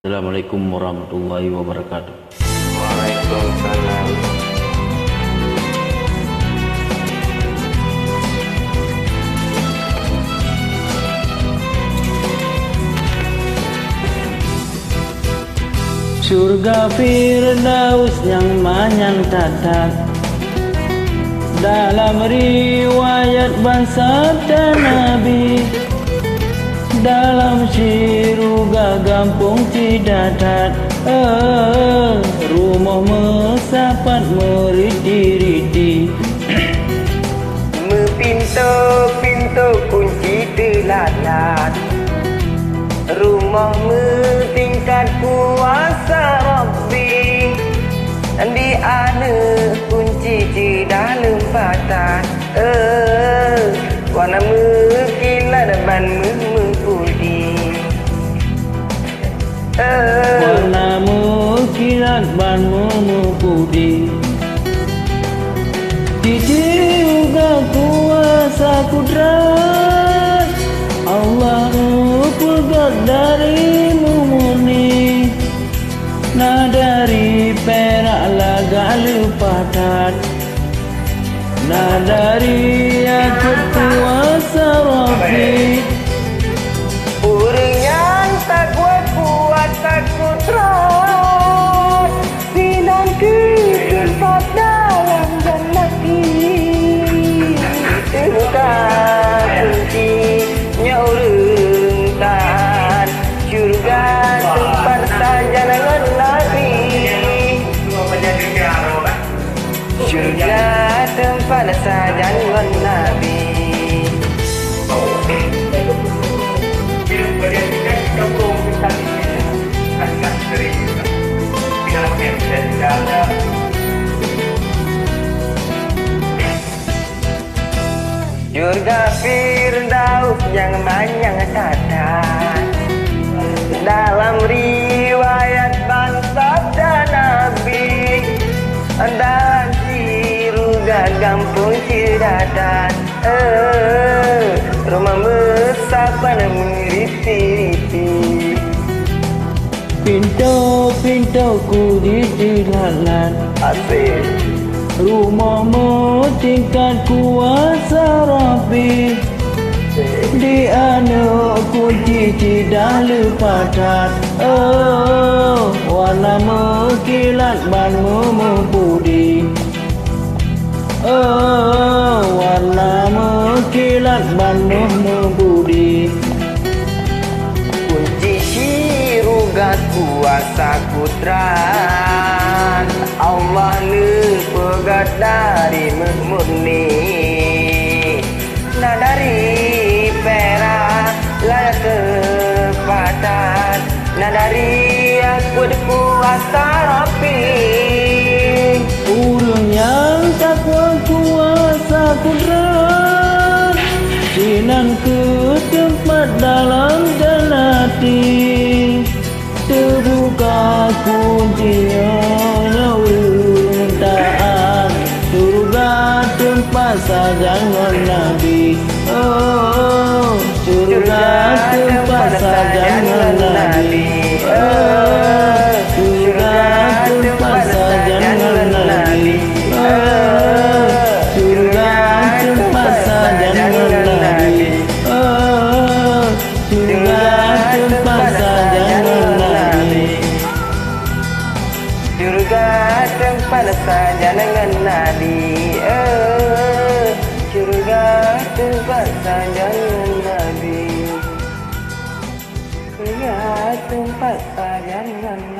Assalamualaikum warahmatullahi wabarakatuh. Waalaikumsalam. Surga Firdaus yang manyang tatak, dalam riwayat bangsa dan Nabi, dalam syurga gampung Cidadat, rumah mesapat meriti-riti. Pintu-pintu kunci telalat, rumah tingkat kuasa Rabbi. Di ana kunci di dalam batan, warna mekilat ban mempudi. Warna mekilat ban mempudi. Di juga kuasa kudrat Allah pegat darimu murni. Nah dari perak laga lupakan, nah dari aku kuasa Rabbi. Orang yang tak kuat takut rat, sinan ke tempat dalam jannah ini. Tentang kuncinya orang tahan, syurga tempat saja dengan Nabi. Syurga tempat saja dengan Nabi. Surga Firdaus yang manyang tatat, dalam riwayat bangsa dan Nabi, dalam surga gampung Cidadat, rumah mesapan meriti-riti. Pintu-pintuku ditilalat, Asik. rumahmu tingkat kuasa Rabbi. Di anu kunci tidak lepadat, warna mekilat ban mempudi. Warna mekilat ban mempudi. Kunci syurga kuasa kudrat Allah pegat dari murni. Nah dari perak layak tepatan, nah dari aku kuasa Rabbi. Urung yang takwa kuasa kudrat, sinan ke tempat dalam jannati. Terbuka kuncinya urung taat, surga tempat saja dengan Nabi. Surga tempat saja dengan Nabi. Surga tempat saja dengan Nabi. Surga tempat saja dengan Nabi. Surga tempat saja dengan Nabi. Surga tempat saja dengan Nabi. Surga tempat saja dengan Nabi. Surga tempat saja dengan Nabi.